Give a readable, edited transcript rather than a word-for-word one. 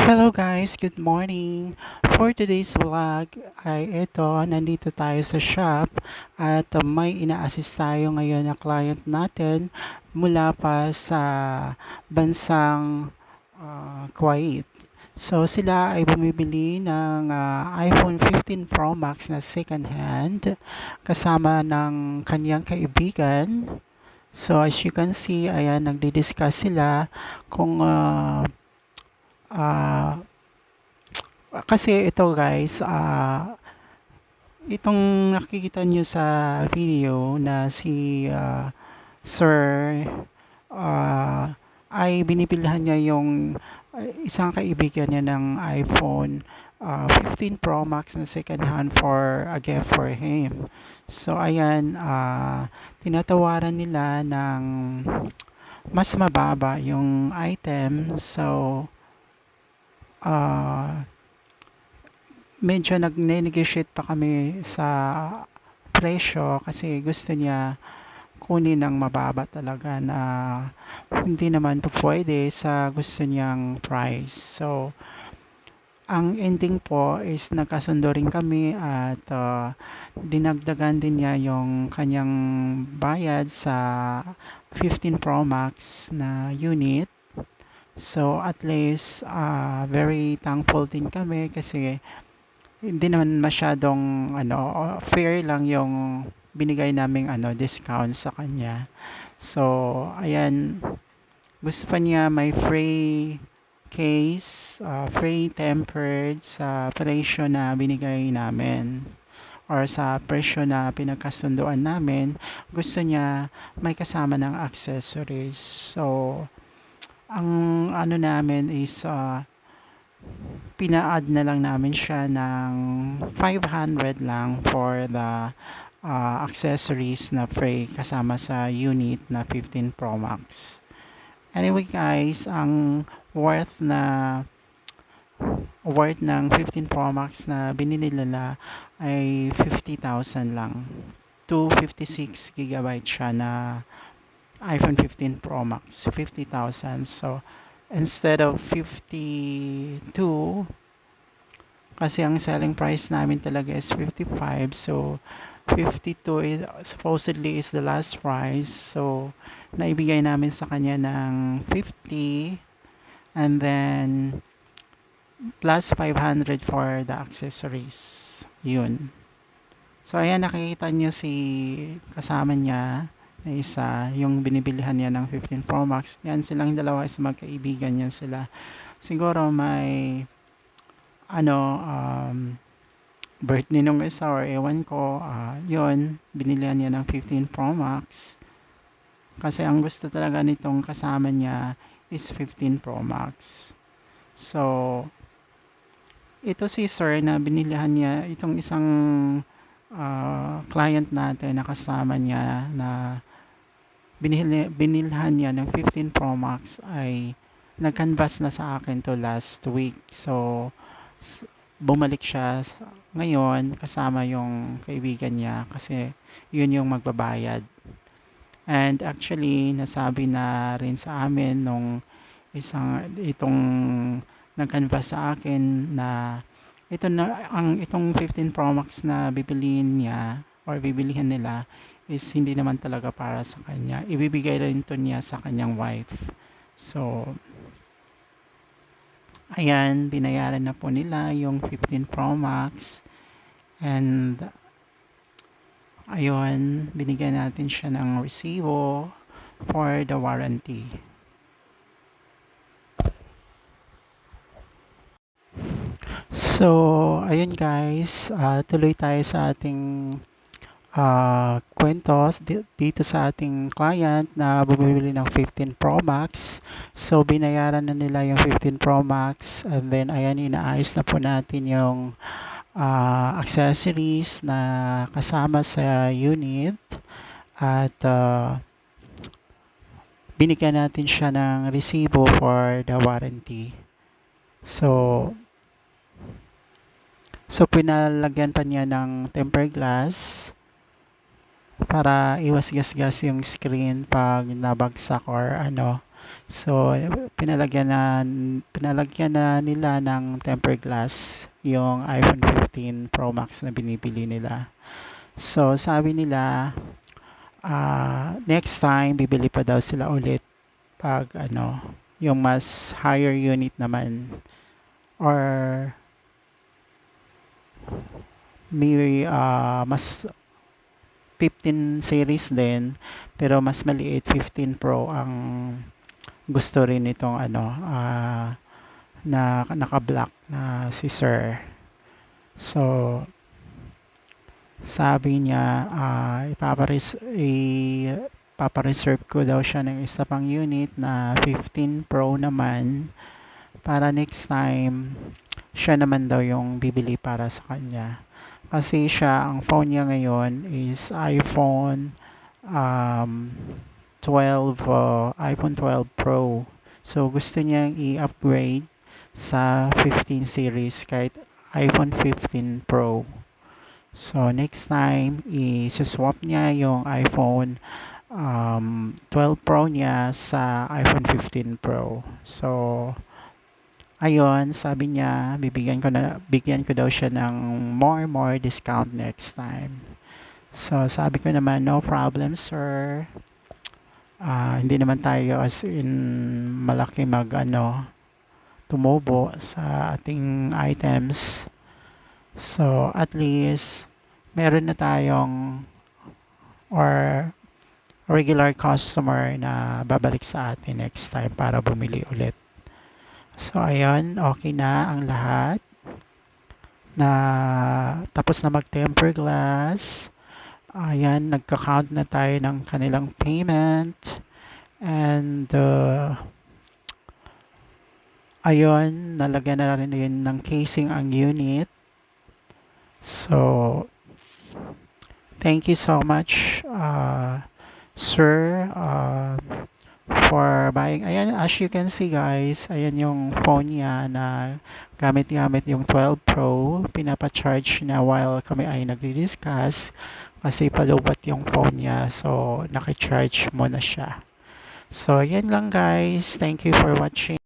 Hello guys, good morning. For today's vlog ay nandito tayo sa shop at may ina-assist tayo ngayon na client natin mula pa sa bansang Kuwait. So sila ay bumibili ng iPhone 15 Pro Max na second hand kasama ng kanyang kaibigan. So as you can see, ayan, nagdi-discuss sila kung ah, kasi ito guys, itong nakikita nyo sa video na si Sir ay binibilhan niya yung isang kaibigan niya ng iPhone 15 Pro Max na second hand for a gift for him. So ayan, tinatawaran nila ng mas mababa yung item. So ah medyo nag-negotiate pa kami sa presyo kasi gusto niya kunin ng mababa talaga na hindi naman po pwede sa gusto niyang price. So, ang ending po is nagkasundo rin kami at dinagdagan din niya yung kanyang bayad sa 15 Pro Max na unit. So, at least very thankful din kami kasi hindi naman masyadong fair lang yung binigay naming discount sa kanya. So, ayan, gusto pa niya may free case, free tempered sa presyo na binigay namin or sa presyo na pinagkasunduan namin. Gusto niya may kasama ng accessories. So, ang namin is pina-add na lang namin siya ng 500 lang for the accessories na free kasama sa unit na 15 Pro Max. Anyway guys, ang worth ng 15 Pro Max na binili nila ay 50,000 lang. 256 gigabyte siya na iPhone 15 Pro Max, 50,000. So, instead of 52, kasi ang selling price namin talaga is 55. So, 52 is supposedly is the last price. So, naibigay namin sa kanya ng 50 and then plus 500 for the accessories. Yun. So, ayan, nakikita niyo si kasama niya na isa, yung binibilihan niya ng 15 Pro Max. Yan, silang dalawa is magkaibigan niya sila. Siguro may ano, birthday nung isa or ewan ko, yun, binilihan niya ng 15 Pro Max. Kasi ang gusto talaga nitong kasama niya is 15 Pro Max. So, ito si Sir na binilihan niya, itong isang client natin na kasama niya na binilhan niya ng 15 Pro Max ay nag-canvas na sa akin to last week. So, bumalik siya ngayon kasama yung kaibigan niya kasi yun yung magbabayad. And actually, nasabi na rin sa amin nung itong nag-canvas sa akin na itong 15 Pro Max na bibiliin niya or bibilihan nila is hindi naman talaga para sa kanya. Ibibigay rin to niya sa kanyang wife. So, ayan, binayaran na po nila yung 15 Pro Max and ayun, binigyan natin siya ng resibo for the warranty. So, ayun guys, tuloy tayo sa ating kwento dito sa ating client na bumibili ng 15 Pro Max. So, binayaran na nila yung 15 Pro Max and then ayan, inaayos na po natin yung accessories na kasama sa unit at binigyan natin siya ng resibo for the warranty. So, pinalagyan pa niya ng tempered glass para iwas gasgas yung screen pag nabagsak or So, pinalagyan na nila ng tempered glass yung iPhone 15 Pro Max na binibili nila. So, sabi nila, next time, bibili pa daw sila ulit pag yung mas higher unit naman or may mas 15 series din pero mas maliit 15 Pro ang gusto rin itong na naka-black na si Sir. So, sabi niya ipapareserve ko daw siya ng isa pang unit na 15 Pro naman para next time siya naman daw yung bibili para sa kanya. Kasi ang phone niya ngayon is um, 12, iPhone 12 Pro. So, gusto niyang i-upgrade sa 15 series kahit iPhone 15 Pro. So, next time, i-swap niya yung iPhone 12 Pro niya sa iPhone 15 Pro. So, ayun, sabi niya, bigyan ko daw siya ng more discount next time. So, sabi ko naman, no problem, sir. Hindi naman tayo as in malaki tumubo sa ating items. So, at least, meron na tayong or regular customer na babalik sa atin next time para bumili ulit. So, ayun, okay na ang lahat. Na tapos na mag-temper glass. Ayan, nagka-count na tayo ng kanilang payment. And, ayun, nalagyan na rin ng casing ang unit. So, thank you so much, sir, for buying. Ayan, as you can see guys, ayan yung phone niya na gamit-gamit yung 12 Pro. Pinapa-charge na while kami ay nagdi-discuss kasi palubat yung phone niya. So, naki-charge mo na siya. So, yan lang guys. Thank you for watching.